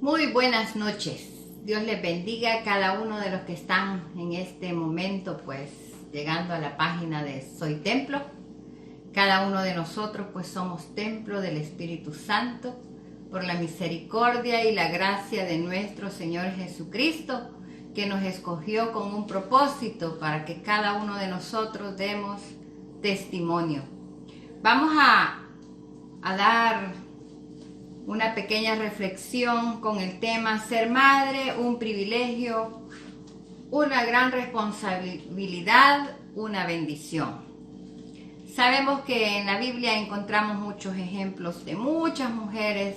Muy buenas noches. Dios les bendiga a cada uno de los que están en este momento, pues, llegando a la página de Soy Templo. Cada uno de nosotros, pues, somos templo del Espíritu Santo por la misericordia y la gracia de nuestro Señor Jesucristo, que nos escogió con un propósito para que cada uno de nosotros demos testimonio. Vamos a dar una pequeña reflexión con el tema ser madre, un privilegio, una gran responsabilidad, una bendición. Sabemos que en la Biblia encontramos muchos ejemplos de muchas mujeres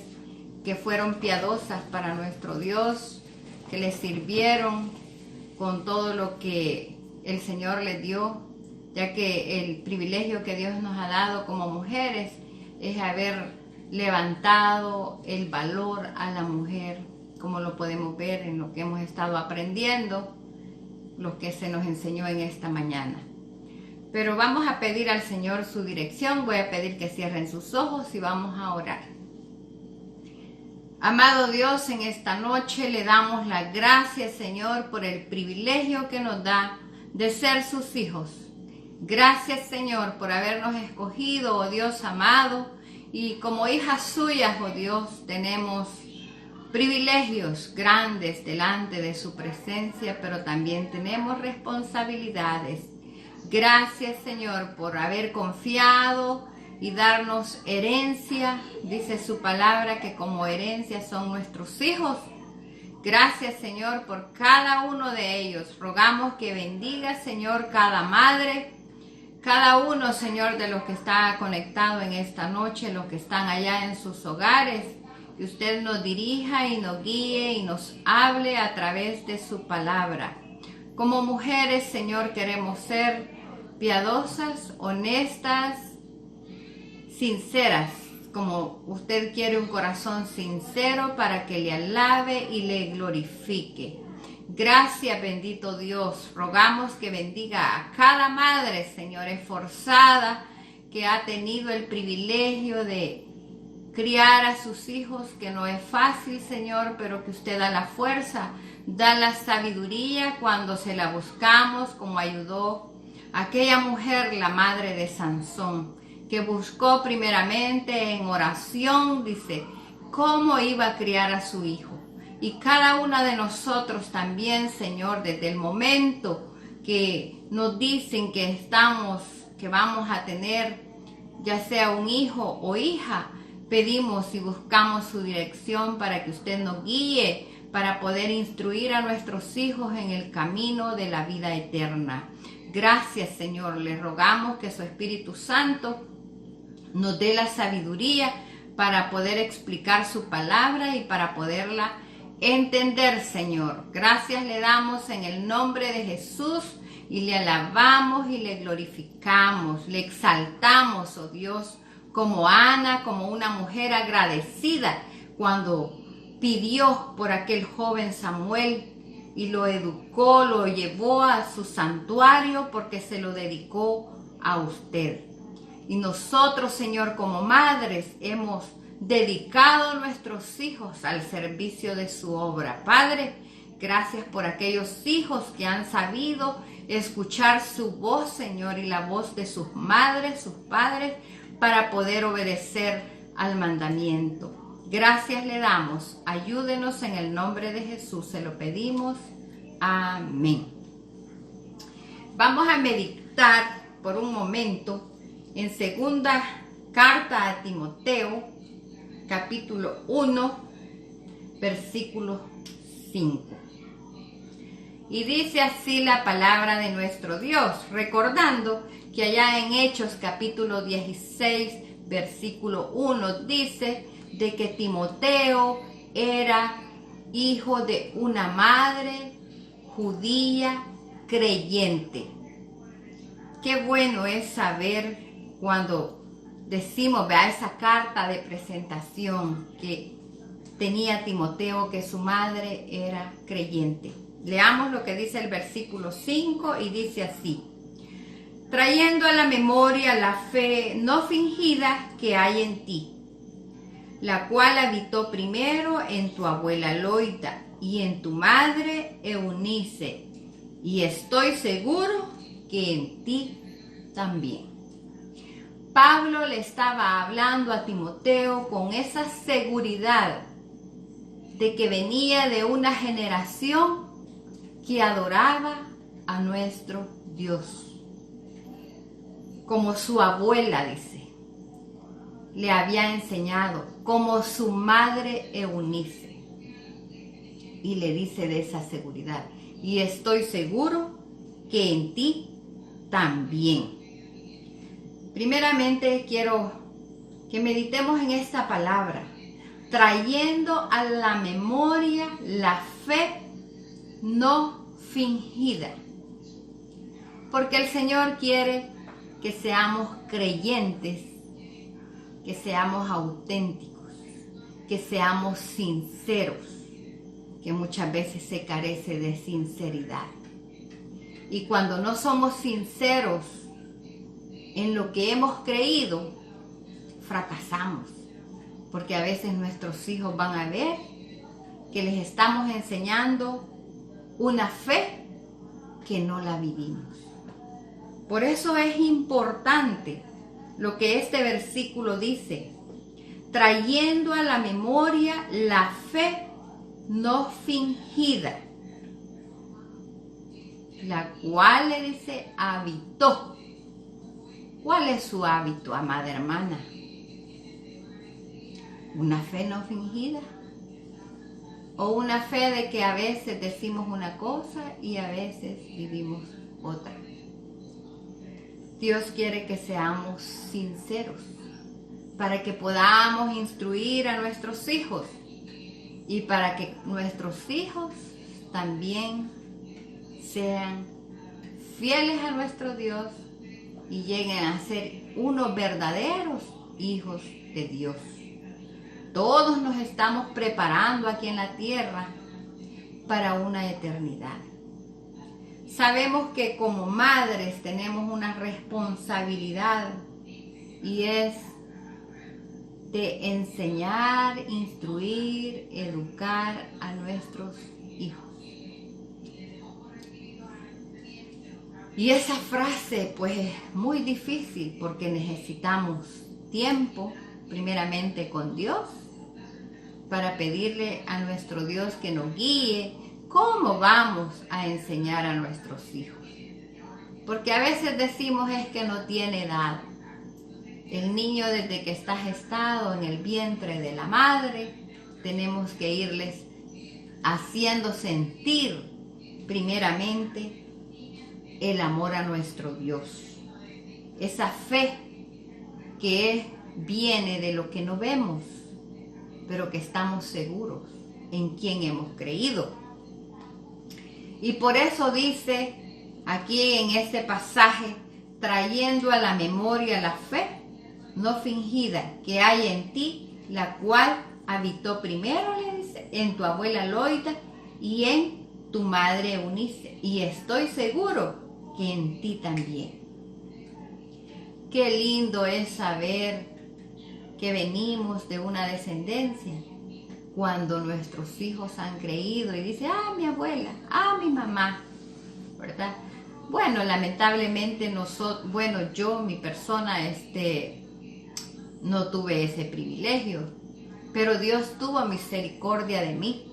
que fueron piadosas para nuestro Dios, que le sirvieron con todo lo que el Señor les dio, ya que el privilegio que Dios nos ha dado como mujeres es haber levantado el valor a la mujer, como lo podemos ver en lo que hemos estado aprendiendo, lo que se nos enseñó en esta mañana. Pero vamos a pedir al Señor su dirección. Voy a pedir que cierren sus ojos y vamos a orar. Amado Dios, en esta noche le damos las gracias, Señor, por el privilegio que nos da de ser sus hijos. Gracias, Señor, por habernos escogido, oh Dios amado, y como hijas suyas, oh Dios, tenemos privilegios grandes delante de su presencia, pero también tenemos responsabilidades. Gracias, Señor, por haber confiado y darnos herencia. Dice su palabra que como herencia son nuestros hijos. Gracias, Señor, por cada uno de ellos. Rogamos que bendiga, Señor, cada madre, cada uno, Señor, de los que está conectado en esta noche, los que están allá en sus hogares, que usted nos dirija y nos guíe y nos hable a través de su palabra. Como mujeres, Señor, queremos ser piadosas, honestas, sinceras, como usted quiere un corazón sincero para que le alabe y le glorifique. Gracias, bendito Dios. Rogamos que bendiga a cada madre, Señor, esforzada, que ha tenido el privilegio de criar a sus hijos, que no es fácil, Señor, pero que usted da la fuerza, da la sabiduría cuando se la buscamos, como ayudó aquella mujer, la madre de Sansón, que buscó primeramente en oración, dice, cómo iba a criar a su hijo. Y cada una de nosotros también, Señor, desde el momento que nos dicen que vamos a tener ya sea un hijo o hija, pedimos y buscamos su dirección para que usted nos guíe, para poder instruir a nuestros hijos en el camino de la vida eterna. Gracias, Señor. Le rogamos que su Espíritu Santo nos dé la sabiduría para poder explicar su palabra y para poderla entender, Señor. Gracias le damos en el nombre de Jesús y le alabamos y le glorificamos, le exaltamos, oh Dios, como Ana, como una mujer agradecida cuando pidió por aquel joven Samuel y lo educó, lo llevó a su santuario porque se lo dedicó a usted. Y nosotros, Señor, como madres, hemos dedicado nuestros hijos al servicio de su obra. Padre, gracias por aquellos hijos que han sabido escuchar su voz, Señor, y la voz de sus madres, sus padres, para poder obedecer al mandamiento. Gracias le damos. Ayúdenos en el nombre de Jesús. Se lo pedimos. Amén. Vamos a meditar por un momento en segunda carta a Timoteo, capítulo 1, versículo 5. Y dice así la palabra de nuestro Dios, recordando que allá en Hechos capítulo 16, versículo 1, dice de que Timoteo era hijo de una madre judía creyente. Qué bueno es saber cuando decimos, vea esa carta de presentación que tenía Timoteo, que su madre era creyente. Leamos lo que dice el versículo 5 y dice así: trayendo a la memoria la fe no fingida que hay en ti, la cual habitó primero en tu abuela Loida y en tu madre Eunice, y estoy seguro que en ti también. Pablo le estaba hablando a Timoteo con esa seguridad de que venía de una generación que adoraba a nuestro Dios. Como su abuela, dice, le había enseñado, como su madre Eunice. Y le dice de esa seguridad, y estoy seguro que en ti también. Primeramente quiero que meditemos en esta palabra, trayendo a la memoria la fe no fingida. Porque el Señor quiere que seamos creyentes, que seamos auténticos, que seamos sinceros, que muchas veces se carece de sinceridad. Y cuando no somos sinceros en lo que hemos creído, fracasamos, porque a veces nuestros hijos van a ver que les estamos enseñando una fe que no la vivimos. Por eso es importante lo que este versículo dice, trayendo a la memoria la fe no fingida, la cual, le dice, habitó. ¿Cuál es su hábito, amada hermana? ¿Una fe no fingida? ¿O una fe de que a veces decimos una cosa y a veces vivimos otra? Dios quiere que seamos sinceros para que podamos instruir a nuestros hijos y para que nuestros hijos también sean fieles a nuestro Dios y lleguen a ser unos verdaderos hijos de Dios. Todos nos estamos preparando aquí en la tierra para una eternidad. Sabemos que como madres tenemos una responsabilidad y es de enseñar, instruir, educar a nuestros hijos. Y esa frase pues es muy difícil porque necesitamos tiempo, primeramente con Dios, para pedirle a nuestro Dios que nos guíe cómo vamos a enseñar a nuestros hijos. Porque a veces decimos es que no tiene edad. El niño desde que está gestado en el vientre de la madre, tenemos que irles haciendo sentir primeramente el amor a nuestro Dios. Esa fe que viene de lo que no vemos, pero que estamos seguros en quién hemos creído. Y por eso dice aquí en este pasaje, trayendo a la memoria la fe no fingida que hay en ti, la cual habitó primero, le dice, en tu abuela Loida y en tu madre Eunice, y estoy seguro que en ti también. Qué lindo es saber que venimos de una descendencia cuando nuestros hijos han creído y dicen, mi abuela, mi mamá, ¿verdad? Bueno, lamentablemente yo, mi persona, no tuve ese privilegio, pero Dios tuvo misericordia de mí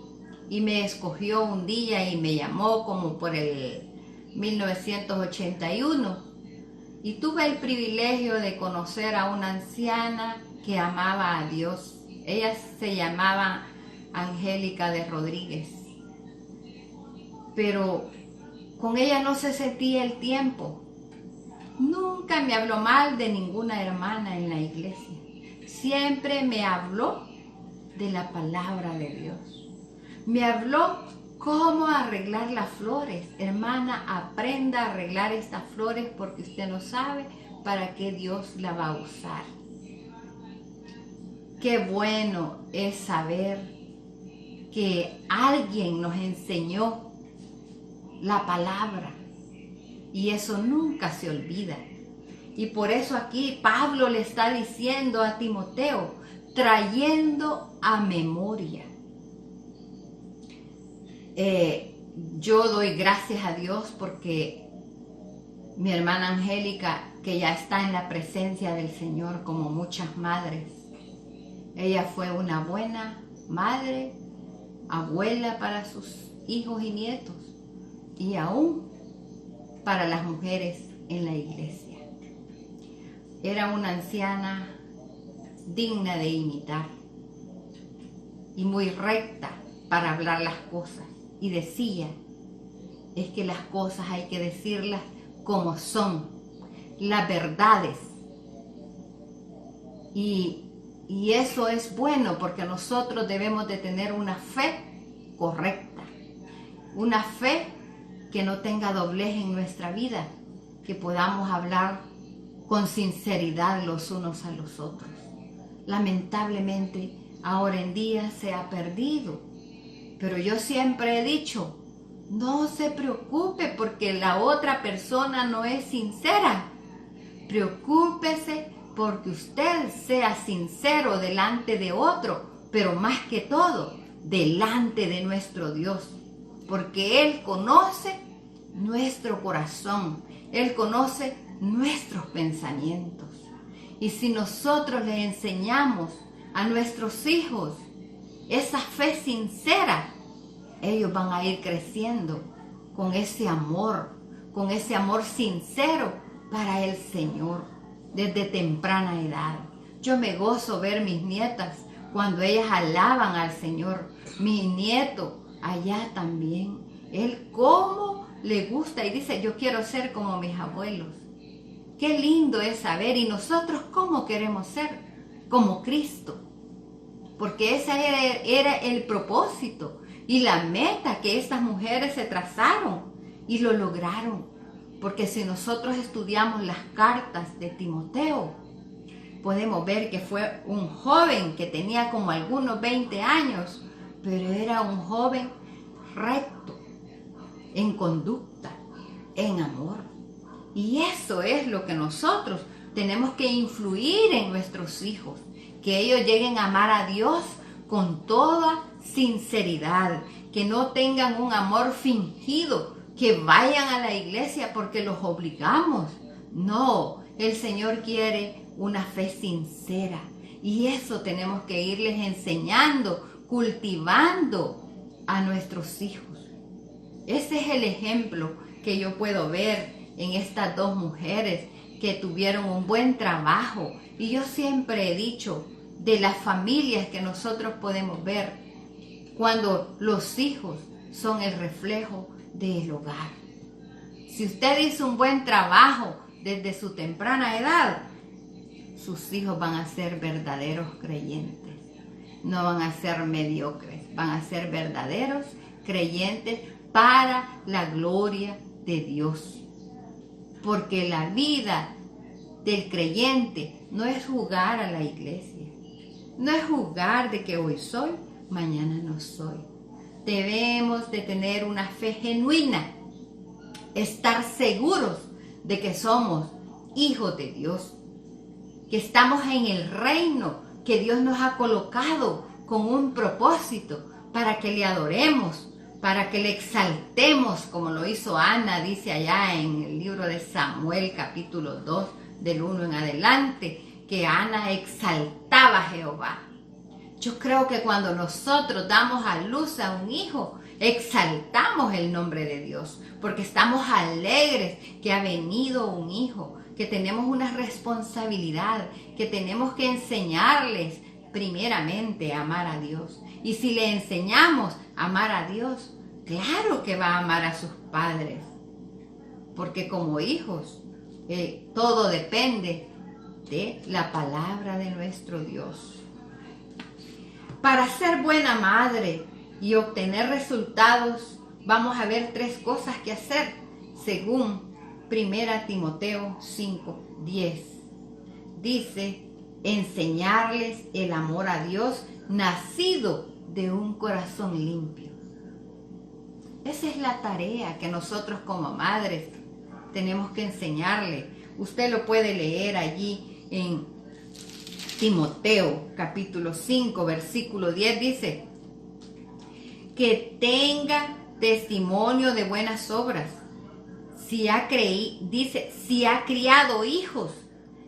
y me escogió un día y me llamó como por el 1981 y tuve el privilegio de conocer a una anciana que amaba a Dios. Ella se llamaba Angélica de Rodríguez, pero con ella no se sentía el tiempo. Nunca me habló mal de ninguna hermana en la iglesia. Siempre me habló de la palabra de Dios. Me habló cómo arreglar las flores. Hermana, aprenda a arreglar estas flores porque usted no sabe para qué Dios la va a usar. Qué bueno es saber que alguien nos enseñó la palabra y eso nunca se olvida. Y por eso aquí Pablo le está diciendo a Timoteo, trayendo a memoria. Yo doy gracias a Dios porque mi hermana Angélica, que ya está en la presencia del Señor como muchas madres, ella fue una buena madre, abuela para sus hijos y nietos, y aún para las mujeres en la iglesia. Era una anciana digna de imitar y muy recta para hablar las cosas. Y decía, es que las cosas hay que decirlas como son, las verdades. Y eso es bueno porque nosotros debemos de tener una fe correcta, una fe que no tenga doblez en nuestra vida, que podamos hablar con sinceridad los unos a los otros. Lamentablemente, ahora en día se ha perdido. Pero yo siempre he dicho, no se preocupe porque la otra persona no es sincera. Preocúpese porque usted sea sincero delante de otro, pero más que todo, delante de nuestro Dios. Porque Él conoce nuestro corazón, Él conoce nuestros pensamientos. Y si nosotros le enseñamos a nuestros hijos esa fe sincera, ellos van a ir creciendo con ese amor sincero para el Señor desde temprana edad. Yo me gozo ver mis nietas cuando ellas alaban al Señor. Mi nieto allá también, él cómo le gusta y dice, yo quiero ser como mis abuelos. Qué lindo es saber, y nosotros cómo queremos ser, como Cristo. Porque ese era el propósito y la meta que estas mujeres se trazaron y lo lograron. Porque si nosotros estudiamos las cartas de Timoteo, podemos ver que fue un joven que tenía como algunos 20 años, pero era un joven recto, en conducta, en amor. Y eso es lo que nosotros tenemos que influir en nuestros hijos, que ellos lleguen a amar a Dios con toda sinceridad, que no tengan un amor fingido, que vayan a la iglesia porque los obligamos. No, el Señor quiere una fe sincera y eso tenemos que irles enseñando, cultivando a nuestros hijos. Ese es el ejemplo que yo puedo ver en estas dos mujeres que tuvieron un buen trabajo. Y yo siempre he dicho, de las familias que nosotros podemos ver, cuando los hijos son el reflejo del hogar. Si usted hizo un buen trabajo desde su temprana edad, sus hijos van a ser verdaderos creyentes. No van a ser mediocres, van a ser verdaderos creyentes para la gloria de Dios. Porque la vida del creyente no es jugar a la iglesia. No es jugar de que hoy soy, mañana no soy. Debemos de tener una fe genuina, estar seguros de que somos hijos de Dios, que estamos en el reino que Dios nos ha colocado con un propósito para que le adoremos, para que le exaltemos, como lo hizo Ana, dice allá en el libro de Samuel, capítulo 2, del 1 en adelante, que Ana exaltaba a Jehová. Yo creo que cuando nosotros damos a luz a un hijo, exaltamos el nombre de Dios, porque estamos alegres que ha venido un hijo, que tenemos una responsabilidad, que tenemos que enseñarles primeramente a amar a Dios. Y si le enseñamos a amar a Dios, claro que va a amar a sus padres, porque como hijos todo depende de la palabra de nuestro Dios. Para ser buena madre y obtener resultados, vamos a ver 3 cosas que hacer, según 1 Timoteo 5:10. Dice, enseñarles el amor a Dios nacido de un corazón limpio. Esa es la tarea que nosotros como madres tenemos que enseñarle. Usted lo puede leer allí en Timoteo capítulo 5 versículo 10 dice, que tenga testimonio de buenas obras, si ha criado hijos,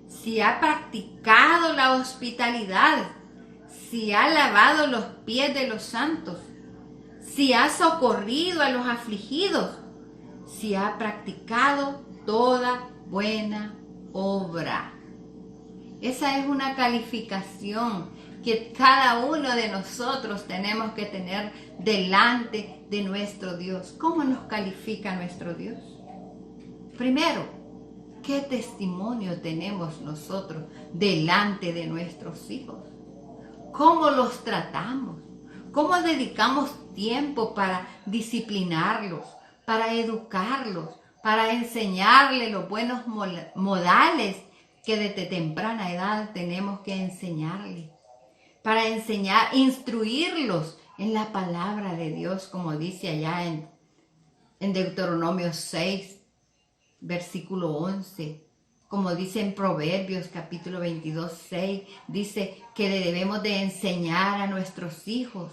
si ha practicado la hospitalidad, si ha lavado los pies de los santos, si ha socorrido a los afligidos, si ha practicado toda buena obra. Esa es una calificación que cada uno de nosotros tenemos que tener delante de nuestro Dios. ¿Cómo nos califica nuestro Dios? Primero, ¿qué testimonio tenemos nosotros delante de nuestros hijos? ¿Cómo los tratamos? ¿Cómo dedicamos tiempo para disciplinarlos, para educarlos, para enseñarles los buenos modales que desde temprana edad tenemos que enseñarles? Para instruirlos en la palabra de Dios, como dice allá en Deuteronomio 6, versículo 11, como dice en Proverbios capítulo 22, 6, dice que le debemos de enseñar a nuestros hijos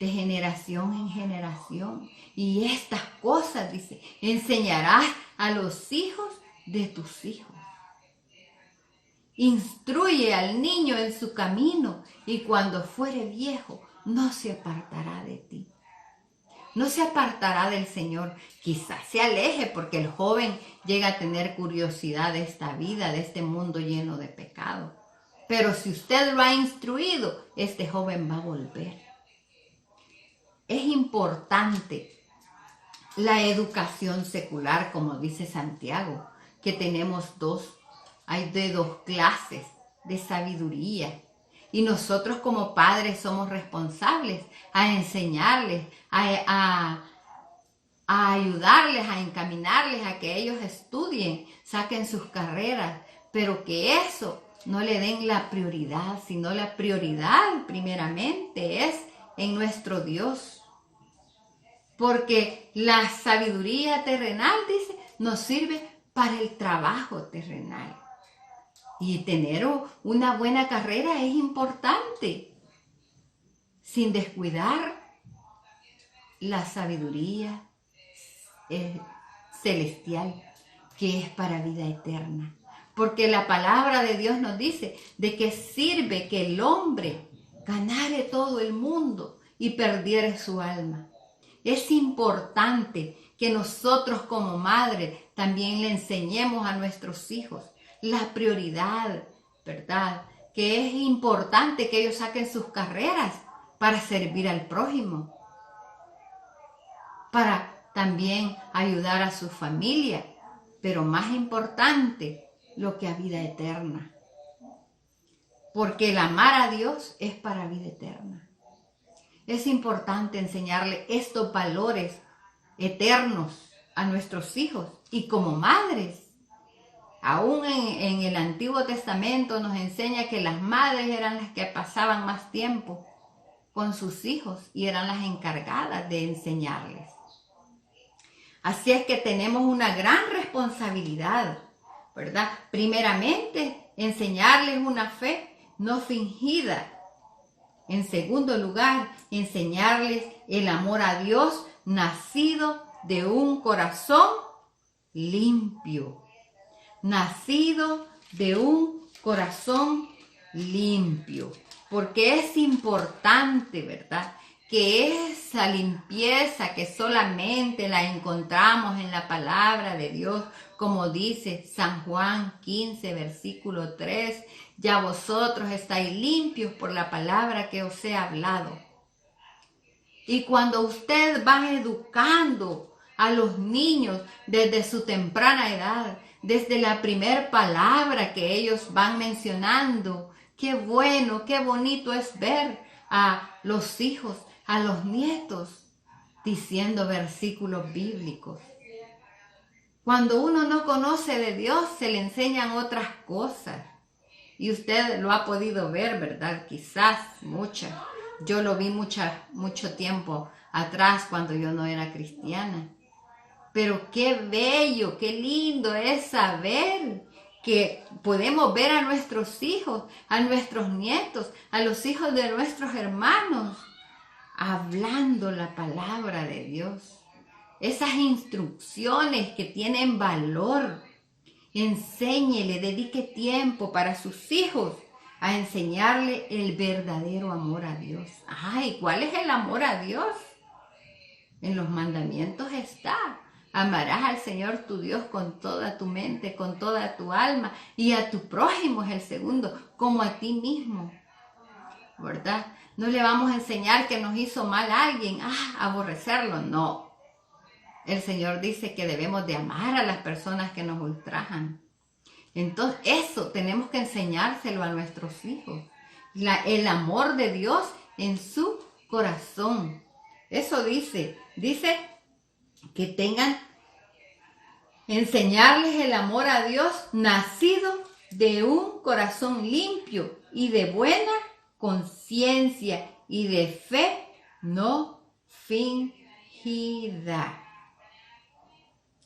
de generación en generación. Y estas cosas, dice, enseñarás a los hijos de tus hijos. Instruye al niño en su camino y cuando fuere viejo no se apartará de ti. No se apartará del Señor. Quizás se aleje porque el joven llega a tener curiosidad de esta vida, de este mundo lleno de pecado. Pero si usted lo ha instruido, este joven va a volver. Es importante la educación secular, como dice Santiago, que tenemos hay de dos clases de sabiduría. Y nosotros como padres somos responsables a enseñarles, a ayudarles, a encaminarles a que ellos estudien, saquen sus carreras, pero que eso no le den la prioridad, sino la prioridad primeramente es en nuestro Dios. Porque la sabiduría terrenal, dice, nos sirve para el trabajo terrenal. Y tener una buena carrera es importante, sin descuidar la sabiduría celestial, que es para vida eterna. Porque la palabra de Dios nos dice de que sirve que el hombre ganare todo el mundo y perdiere su alma. Es importante que nosotros como madre también le enseñemos a nuestros hijos la prioridad, ¿verdad? Que es importante que ellos saquen sus carreras para servir al prójimo, para también ayudar a su familia, pero más importante, lo que a vida eterna. Porque el amar a Dios es para vida eterna. Es importante enseñarle estos valores eternos a nuestros hijos y como madres. Aún en el Antiguo Testamento nos enseña que las madres eran las que pasaban más tiempo con sus hijos y eran las encargadas de enseñarles. Así es que tenemos una gran responsabilidad, ¿verdad? Primeramente, enseñarles una fe no fingida. En segundo lugar, enseñarles el amor a Dios nacido de un corazón limpio. Nacido de un corazón limpio. Porque es importante, ¿verdad? Que esa limpieza que solamente la encontramos en la palabra de Dios, como dice San Juan 15, versículo 3, ya vosotros estáis limpios por la palabra que os he hablado. Y cuando usted va educando a los niños desde su temprana edad, desde la primer palabra que ellos van mencionando, qué bueno, qué bonito es ver a los hijos, a los nietos, diciendo versículos bíblicos. Cuando uno no conoce de Dios, se le enseñan otras cosas. Y usted lo ha podido ver, ¿verdad? Quizás muchas. Yo lo vi mucho tiempo atrás cuando yo no era cristiana. Pero qué bello, qué lindo es saber que podemos ver a nuestros hijos, a nuestros nietos, a los hijos de nuestros hermanos, hablando la palabra de Dios. Esas instrucciones que tienen valor. Enséñele, dedique tiempo para sus hijos a enseñarle el verdadero amor a Dios. Ay, ¿cuál es el amor a Dios? En los mandamientos está. Amarás al Señor tu Dios con toda tu mente, con toda tu alma, y a tu prójimo es el segundo, como a ti mismo. ¿Verdad? No le vamos a enseñar que nos hizo mal a alguien, aborrecerlo, no. El Señor dice que debemos de amar a las personas que nos ultrajan. Entonces, eso tenemos que enseñárselo a nuestros hijos. El amor de Dios en su corazón. Eso dice que enseñarles el amor a Dios nacido de un corazón limpio y de buena conciencia y de fe no fingida.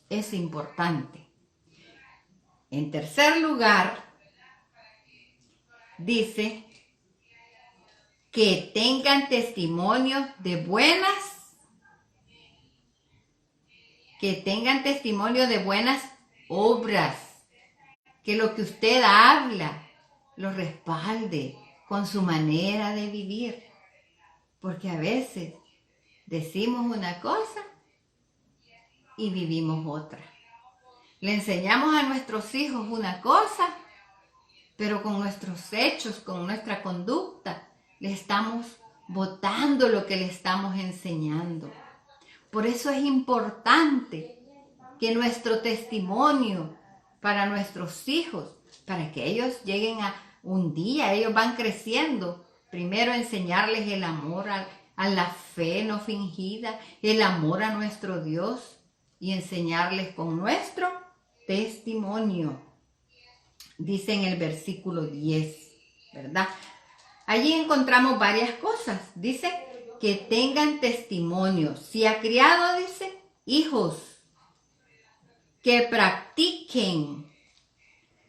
Es importante. En tercer lugar, dice que tengan testimonio de buenas obras, que lo que usted habla lo respalde con su manera de vivir, porque a veces decimos una cosa y vivimos otra. Le enseñamos a nuestros hijos una cosa, pero con nuestros hechos, con nuestra conducta, le estamos botando lo que le estamos enseñando. Por eso es importante que nuestro testimonio para nuestros hijos, para que ellos lleguen a un día, ellos van creciendo, primero enseñarles el amor a la fe no fingida, el amor a nuestro Dios, y enseñarles con nuestro testimonio. Dice en el versículo 10, ¿verdad? Allí encontramos varias cosas. Dice que tengan testimonio. Si ha criado, dice, hijos, que practiquen.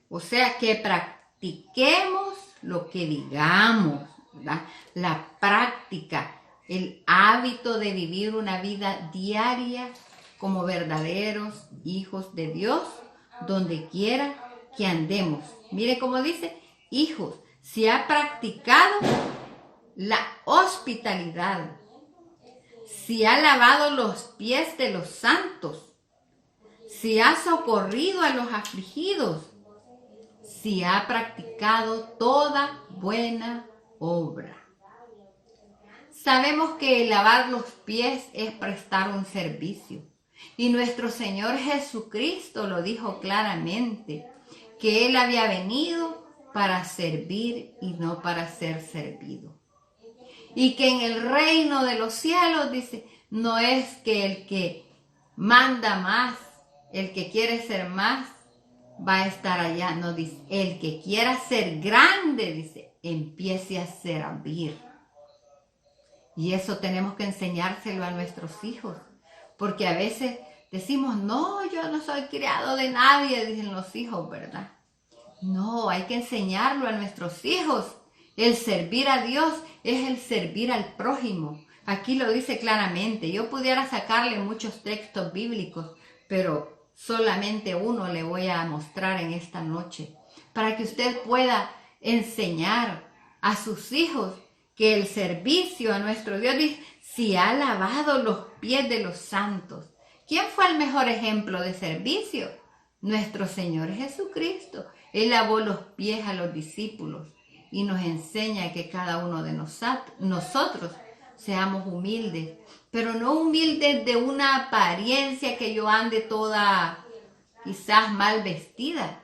O sea, que practiquemos lo que digamos, ¿verdad? La práctica, el hábito de vivir una vida diaria como verdaderos hijos de Dios, donde quiera que andemos. Mire cómo dice, hijos, si ha practicado la hospitalidad, si ha lavado los pies de los santos, si ha socorrido a los afligidos, si ha practicado toda buena obra. Sabemos que el lavar los pies es prestar un servicio. Y nuestro Señor Jesucristo lo dijo claramente, que Él había venido para servir y no para ser servido. Y que en el reino de los cielos, dice, no es que el que manda más, el que quiere ser más, va a estar allá. No, dice, el que quiera ser grande, dice, empiece a servir. Y eso tenemos que enseñárselo a nuestros hijos. Porque a veces decimos, no, yo no soy criado de nadie, dicen los hijos, ¿verdad? No, hay que enseñarlo a nuestros hijos. El servir a Dios es el servir al prójimo. Aquí lo dice claramente. Yo pudiera sacarle muchos textos bíblicos, pero solamente uno le voy a mostrar en esta noche, para que usted pueda enseñar a sus hijos que el servicio a nuestro Dios, dice, si ha lavado los pies de los santos. ¿Quién fue el mejor ejemplo de servicio? Nuestro Señor Jesucristo. Él lavó los pies a los discípulos y nos enseña que cada uno de nosotros seamos humildes, pero no humildes de una apariencia que yo ande toda quizás mal vestida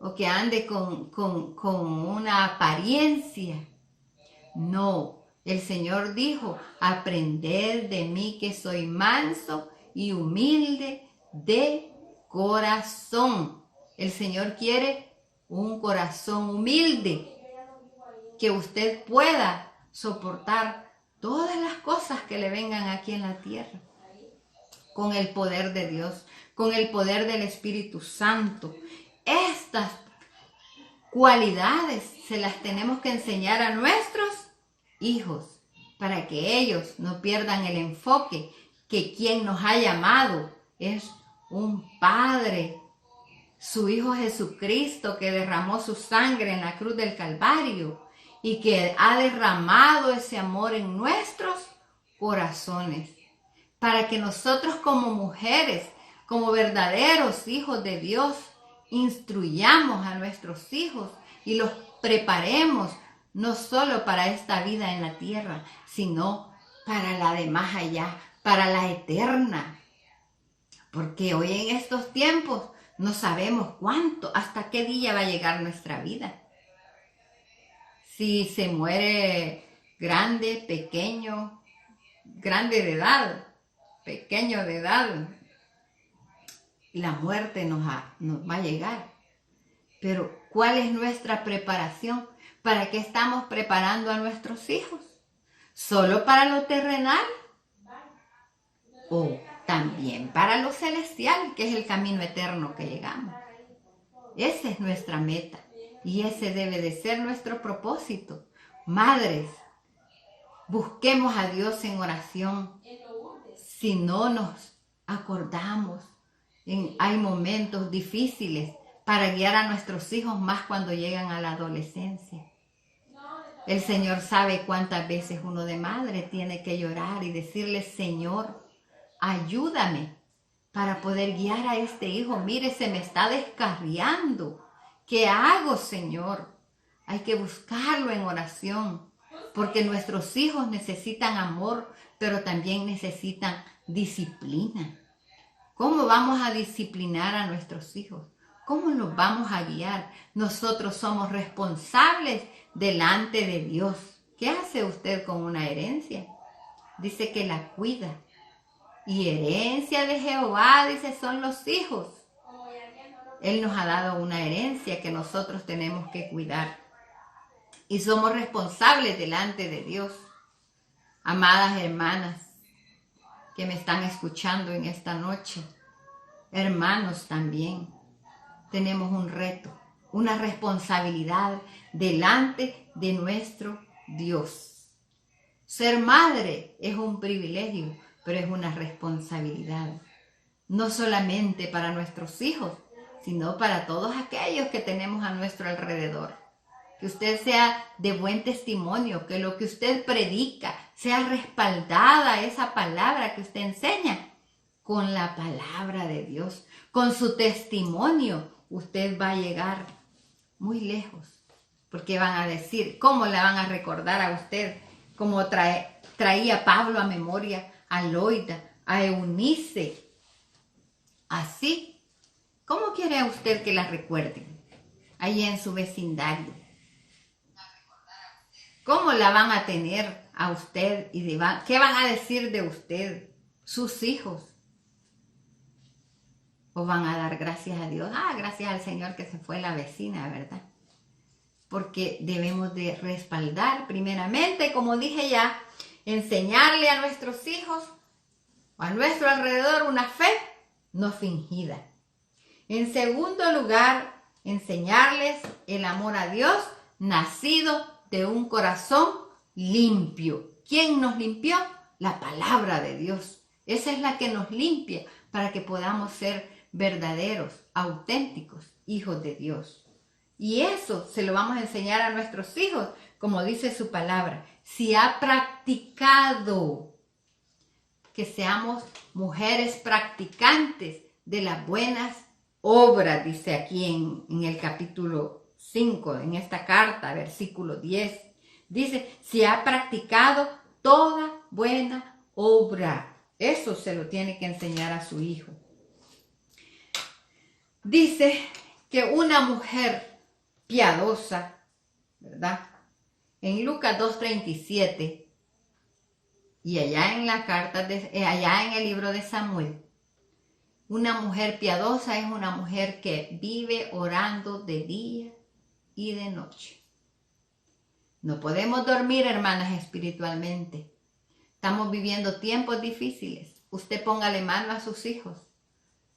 o que ande con una apariencia. No, el Señor dijo, aprended de mí que soy manso y humilde de corazón. El Señor quiere un corazón humilde, que usted pueda soportar todas las cosas que le vengan aquí en la tierra, con el poder de Dios, con el poder del Espíritu Santo. estas cualidades se las tenemos que enseñar a nuestros hijos para que ellos no pierdan el enfoque que quien nos ha llamado es un Padre, su Hijo Jesucristo, que derramó su sangre en la cruz del Calvario y que ha derramado ese amor en nuestros corazones, para que nosotros como mujeres, como verdaderos hijos de Dios, instruyamos a nuestros hijos y los preparemos no solo para esta vida en la tierra, sino para la de más allá, para la eterna. Porque hoy en estos tiempos no sabemos cuánto, hasta qué día va a llegar nuestra vida. Si se muere grande, pequeño, grande de edad, pequeño de edad, la muerte nos va a llegar. Pero ¿cuál es nuestra preparación? ¿Para qué estamos preparando a nuestros hijos? ¿Solo para lo terrenal? ¿O también para lo celestial, que es el camino eterno que llegamos? Esa es nuestra meta y ese debe de ser nuestro propósito. Madres, busquemos a Dios en oración. Si no nos acordamos, hay momentos difíciles para guiar a nuestros hijos, más cuando llegan a la adolescencia. El Señor sabe cuántas veces uno de madre tiene que llorar y decirle: Señor, ayúdame para poder guiar a este hijo. Mire, se me está descarriando. ¿Qué hago, Señor? Hay que buscarlo en oración, porque nuestros hijos necesitan amor, pero también necesitan disciplina. ¿Cómo vamos a disciplinar a nuestros hijos? ¿Cómo los vamos a guiar? Nosotros somos responsables delante de Dios. ¿Qué hace usted con una herencia? Dice que la cuida. Y herencia de Jehová, dice, son los hijos. Él nos ha dado una herencia que nosotros tenemos que cuidar. Y somos responsables delante de Dios. Amadas hermanas que me están escuchando en esta noche, hermanos también, tenemos un reto, una responsabilidad delante de nuestro Dios. Ser madre es un privilegio, pero es una responsabilidad, no solamente para nuestros hijos, sino para todos aquellos que tenemos a nuestro alrededor. Que usted sea de buen testimonio, que lo que usted predica sea respaldada, esa palabra que usted enseña, con la palabra de Dios, con su testimonio. Usted va a llegar muy lejos, porque van a decir, ¿cómo la van a recordar a usted? Como traía Pablo a memoria a Loida, a Eunice. Así, ¿cómo quiere usted que la recuerden? Ahí en su vecindario. ¿Cómo la van a tener a usted? ¿Qué van a decir de usted sus hijos? ¿O van a dar gracias a Dios? Gracias al Señor que se fue la vecina, ¿verdad? Porque debemos de respaldar primeramente, como dije ya, enseñarle a nuestros hijos, a nuestro alrededor, una fe no fingida. En segundo lugar, enseñarles el amor a Dios nacido de un corazón limpio. ¿Quién nos limpió? La palabra de Dios. Esa es la que nos limpia para que podamos ser verdaderos, auténticos hijos de Dios. Y eso se lo vamos a enseñar a nuestros hijos, como dice su palabra. Si ha practicado, que seamos mujeres practicantes de las buenas obras, dice aquí en el capítulo 5, en esta carta, versículo 10. Dice, si ha practicado toda buena obra. Eso se lo tiene que enseñar a su hijo. Dice que una mujer piadosa, ¿verdad? En Lucas 2:37 y allá en la carta, allá en el libro de Samuel, una mujer piadosa es una mujer que vive orando de día y de noche. No podemos dormir, hermanas, espiritualmente. Estamos viviendo tiempos difíciles. Usted póngale mano a sus hijos.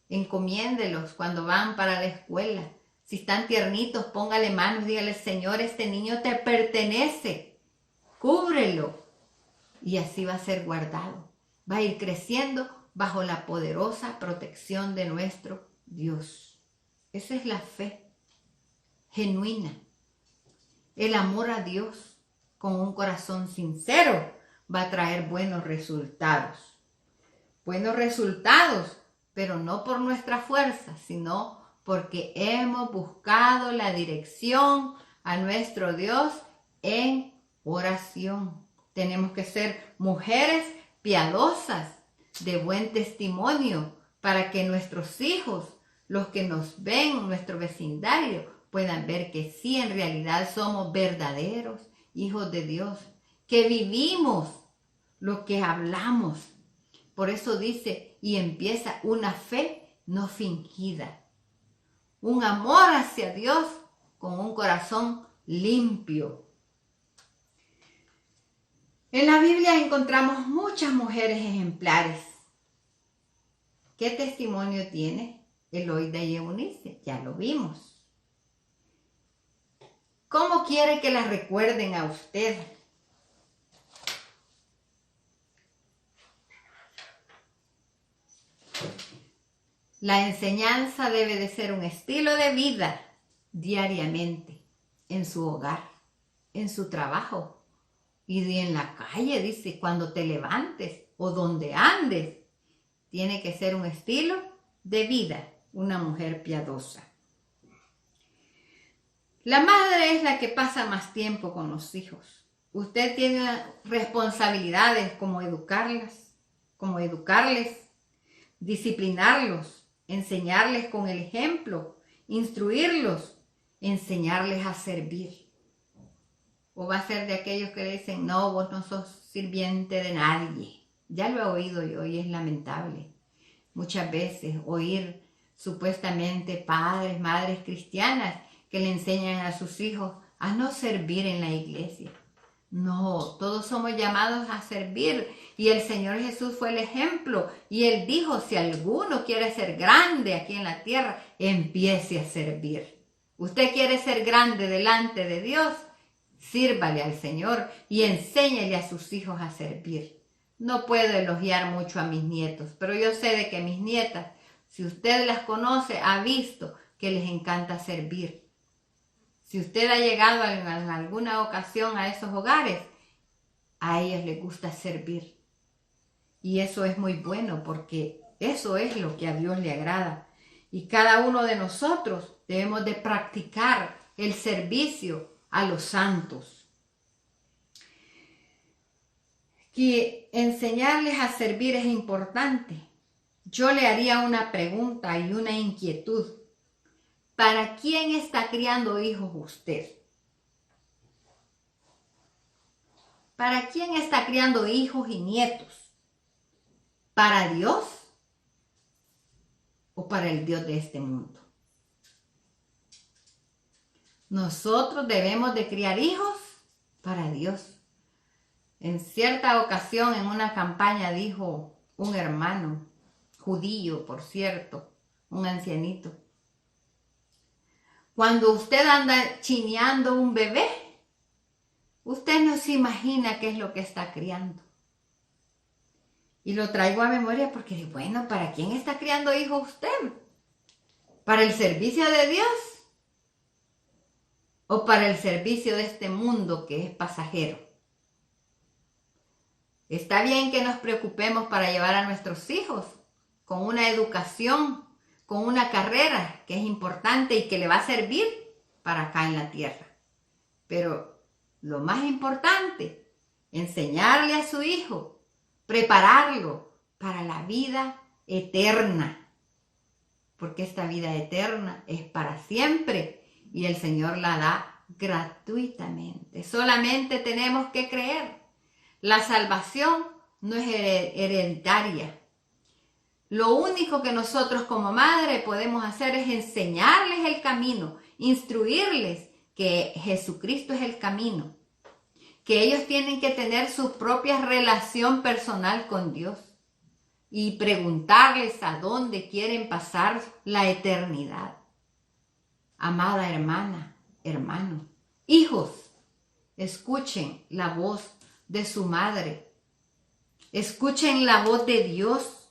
Encomiéndelos cuando van para la escuela. Si están tiernitos, póngale manos, dígale, Señor, este niño te pertenece, cúbrelo. Y así va a ser guardado. Va a ir creciendo bajo la poderosa protección de nuestro Dios. Esa es la fe genuina. El amor a Dios con un corazón sincero va a traer buenos resultados. Buenos resultados, pero no por nuestra fuerza, sino porque hemos buscado la dirección a nuestro Dios en oración. Tenemos que ser mujeres piadosas, de buen testimonio, para que nuestros hijos, los que nos ven en nuestro vecindario, puedan ver que sí, en realidad somos verdaderos hijos de Dios, que vivimos lo que hablamos. Por eso dice, y empieza una fe no fingida, un amor hacia Dios con un corazón limpio. En la Biblia encontramos muchas mujeres ejemplares. ¿Qué testimonio tiene Eloída y Eunice? Ya lo vimos. ¿Cómo quiere que las recuerden a usted? La enseñanza debe de ser un estilo de vida diariamente, en su hogar, en su trabajo y en la calle, dice, cuando te levantes o donde andes. Tiene que ser un estilo de vida, una mujer piadosa. La madre es la que pasa más tiempo con los hijos. Usted tiene responsabilidades como educarles, disciplinarlos, enseñarles con el ejemplo, instruirlos, enseñarles a servir. O va a ser de aquellos que dicen, no, vos no sos sirviente de nadie. Ya lo he oído yo y es lamentable. Muchas veces oír supuestamente padres, madres cristianas que le enseñan a sus hijos a no servir en la iglesia. No, todos somos llamados a servir y el Señor Jesús fue el ejemplo y Él dijo, si alguno quiere ser grande aquí en la tierra, empiece a servir. Usted quiere ser grande delante de Dios, sírvale al Señor y enséñele a sus hijos a servir. No puedo elogiar mucho a mis nietos, pero yo sé de que mis nietas, si usted las conoce, ha visto que les encanta servir. Si usted ha llegado en alguna ocasión a esos hogares, a ellos les gusta servir. Y eso es muy bueno porque eso es lo que a Dios le agrada. Y cada uno de nosotros debemos de practicar el servicio a los santos. Que enseñarles a servir es importante. Yo le haría una pregunta y una inquietud. ¿Para quién está criando hijos usted? ¿Para quién está criando hijos y nietos? ¿Para Dios o para el Dios de este mundo? Nosotros debemos de criar hijos para Dios. En cierta ocasión, en una campaña, dijo un hermano, judío, por cierto, un ancianito, cuando usted anda chineando un bebé, usted no se imagina qué es lo que está criando. Y lo traigo a memoria porque, bueno, ¿para quién está criando hijos usted? ¿Para el servicio de Dios? ¿O para el servicio de este mundo que es pasajero? Está bien que nos preocupemos para llevar a nuestros hijos con una educación, con una carrera que es importante y que le va a servir para acá en la tierra. Pero lo más importante, enseñarle a su hijo, prepararlo para la vida eterna. Porque esta vida eterna es para siempre y el Señor la da gratuitamente. Solamente tenemos que creer. La salvación no es hereditaria. Lo único que nosotros como madre podemos hacer es enseñarles el camino, instruirles que Jesucristo es el camino, que ellos tienen que tener su propia relación personal con Dios y preguntarles a dónde quieren pasar la eternidad. Amada hermana, hermano, hijos, escuchen la voz de su madre. Escuchen la voz de Dios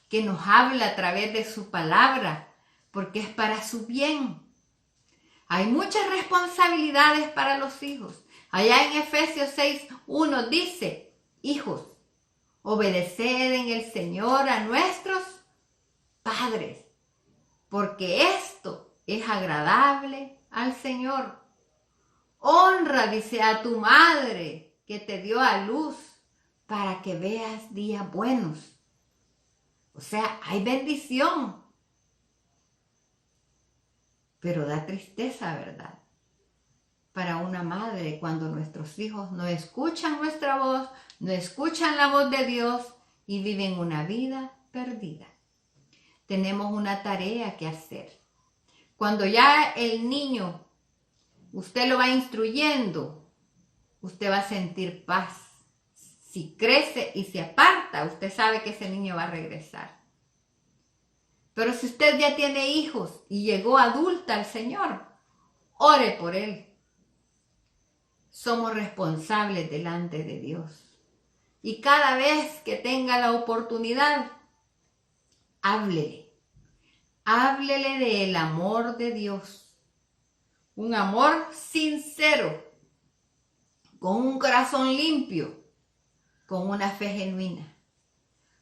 que nos habla a través de su palabra, porque es para su bien. Hay muchas responsabilidades para los hijos. Allá en Efesios 6:1 dice, hijos, obedeced en el Señor a nuestros padres, porque esto es agradable al Señor. Honra, dice, a tu madre que te dio a luz para que veas días buenos. O sea, hay bendición. Pero da tristeza, ¿verdad? Para una madre cuando nuestros hijos no escuchan nuestra voz, no escuchan la voz de Dios y viven una vida perdida. Tenemos una tarea que hacer. Cuando ya el niño, usted lo va instruyendo, usted va a sentir paz. Si crece y se aparta, usted sabe que ese niño va a regresar. Pero si usted ya tiene hijos y llegó adulta al Señor, ore por él. Somos responsables delante de Dios. Y cada vez que tenga la oportunidad, háblele. Háblele del amor de Dios. Un amor sincero, con un corazón limpio, con una fe genuina,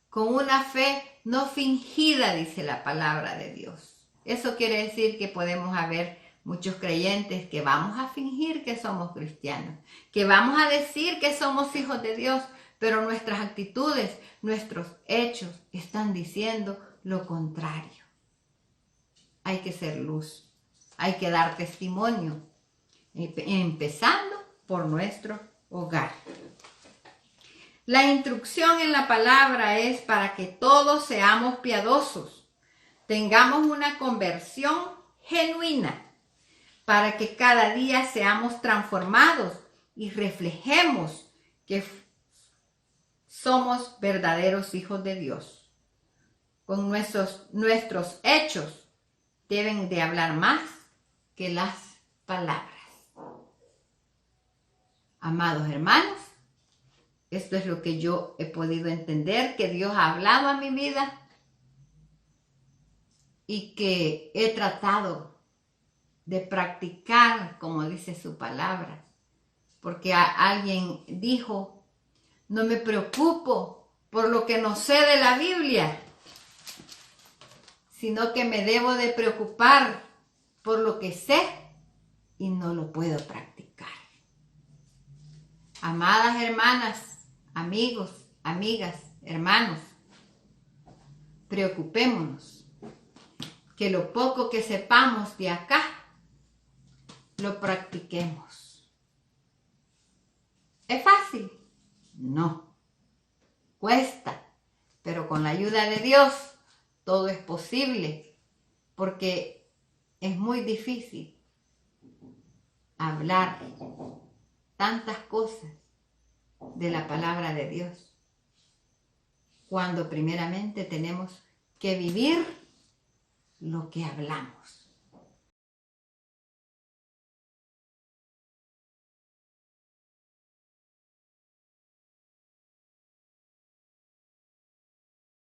con una fe no fingida, dice la palabra de Dios. Eso quiere decir que podemos haber muchos creyentes que vamos a fingir que somos cristianos, que vamos a decir que somos hijos de Dios, pero nuestras actitudes, nuestros hechos están diciendo lo contrario. Hay que ser luz, hay que dar testimonio, empezando por nuestro hogar. La instrucción en la palabra es para que todos seamos piadosos, tengamos una conversión genuina, para que cada día seamos transformados y reflejemos que somos verdaderos hijos de Dios. Con nuestros hechos deben de hablar más que las palabras. Amados hermanos, esto es lo que yo he podido entender, que Dios ha hablado a mi vida y que he tratado de practicar como dice su palabra. Porque alguien dijo, no me preocupo por lo que no sé de la Biblia, sino que me debo de preocupar por lo que sé y no lo puedo practicar. Amadas hermanas, amigos, amigas, hermanos, preocupémonos que lo poco que sepamos de acá lo practiquemos. ¿Es fácil? No. Cuesta, pero con la ayuda de Dios todo es posible, porque es muy difícil hablar tantas cosas de la palabra de Dios, cuando primeramente tenemos que vivir lo que hablamos.